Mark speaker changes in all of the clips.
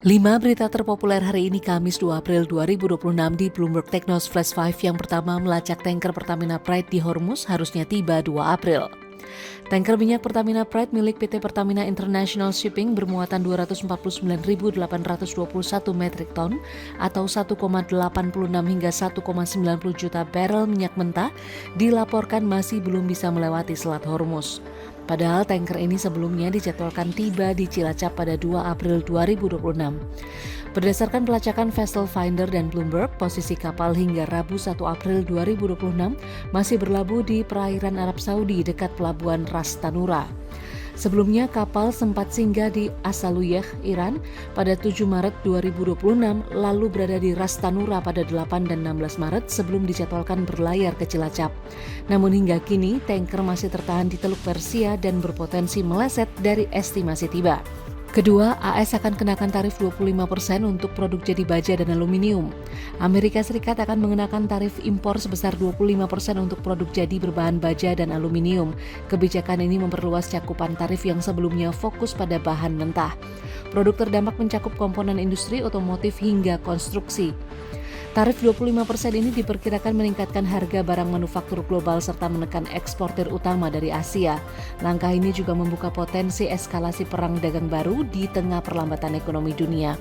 Speaker 1: 5 berita terpopuler hari ini Kamis 2 April 2026 di Bloomberg Technos Flash 5. Yang pertama, melacak tanker Pertamina Pride di Hormuz harusnya tiba 2 April. Tanker minyak Pertamina Pride milik PT Pertamina International Shipping bermuatan 249.821 metrik ton atau 1,86 hingga 1,90 juta barel minyak mentah dilaporkan masih belum bisa melewati Selat Hormuz. Padahal tanker ini sebelumnya dijadwalkan tiba di Cilacap pada 2 April 2026. Berdasarkan pelacakan Vessel Finder dan Bloomberg, posisi kapal hingga Rabu 1 April 2026 masih berlabuh di perairan Arab Saudi dekat pelabuhan Ras Tanura. Sebelumnya kapal sempat singgah di Asaluyeh, Iran pada 7 Maret 2026 lalu berada di Ras Tanura pada 8 dan 16 Maret sebelum dijadwalkan berlayar ke Cilacap. Namun hingga kini tanker masih tertahan di Teluk Persia dan berpotensi meleset dari estimasi tiba. Kedua, AS akan kenakan tarif 25% untuk produk jadi baja dan aluminium. Amerika Serikat akan mengenakan tarif impor sebesar 25% untuk produk jadi berbahan baja dan aluminium. Kebijakan ini memperluas cakupan tarif yang sebelumnya fokus pada bahan mentah. Produk terdampak mencakup komponen industri, otomotif hingga konstruksi. Tarif 25% ini diperkirakan meningkatkan harga barang manufaktur global serta menekan eksportir utama dari Asia. Langkah ini juga membuka potensi eskalasi perang dagang baru di tengah perlambatan ekonomi dunia.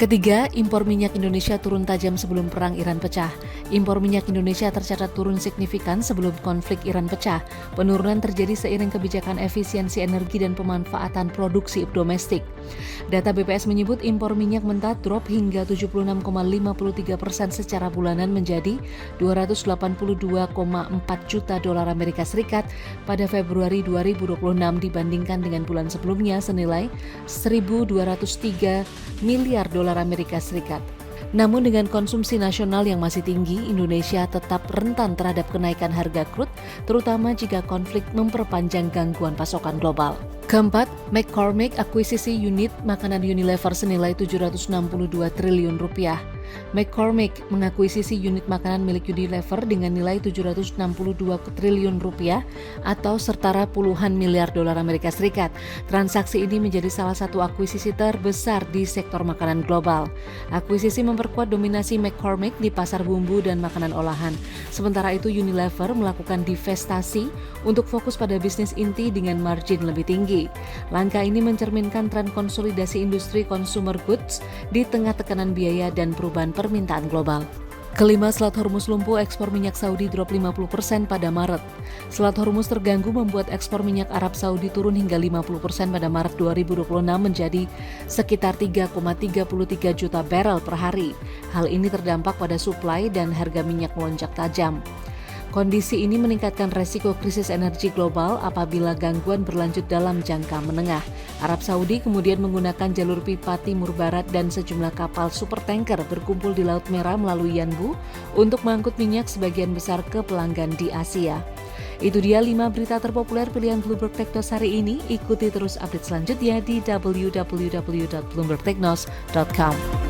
Speaker 1: Ketiga, impor minyak Indonesia turun tajam sebelum perang Iran pecah. Impor minyak Indonesia tercatat turun signifikan sebelum konflik Iran pecah. Penurunan terjadi seiring kebijakan efisiensi energi dan pemanfaatan produksi domestik. Data BPS menyebut impor minyak mentah drop hingga 76,53% secara bulanan menjadi 282,4 juta dolar Amerika Serikat pada Februari 2026 dibandingkan dengan bulan sebelumnya senilai 1.203 miliar dolar Amerika Serikat. Namun dengan konsumsi nasional yang masih tinggi, Indonesia tetap rentan terhadap kenaikan harga crude, terutama jika konflik memperpanjang gangguan pasokan global. Keempat, McCormick akuisisi unit makanan Unilever senilai 762 triliun rupiah. McCormick mengakuisisi unit makanan milik Unilever dengan nilai 762 triliun rupiah atau setara puluhan miliar dolar Amerika Serikat. Transaksi ini menjadi salah satu akuisisi terbesar di sektor makanan global. Akuisisi memperkuat dominasi McCormick di pasar bumbu dan makanan olahan. Sementara itu Unilever melakukan divestasi untuk fokus pada bisnis inti dengan margin lebih tinggi. Langkah ini mencerminkan tren konsolidasi industri consumer goods di tengah tekanan biaya dan perubahan permintaan global. Kelima, Selat Hormuz lumpuh, ekspor minyak Saudi drop 50% pada Maret. Selat Hormuz terganggu membuat ekspor minyak Arab Saudi turun hingga 50% pada Maret 2026 menjadi sekitar 3,33 juta barel per hari. Hal ini terdampak pada suplai dan harga minyak melonjak tajam. Kondisi ini meningkatkan resiko krisis energi global apabila gangguan berlanjut dalam jangka menengah. Arab Saudi kemudian menggunakan jalur pipa timur barat dan sejumlah kapal supertanker berkumpul di Laut Merah melalui Yanbu untuk mengangkut minyak sebagian besar ke pelanggan di Asia. Itu dia 5 berita terpopuler pilihan Bloomberg Technos hari ini. Ikuti terus update selanjutnya di www.bloombergtechnos.com.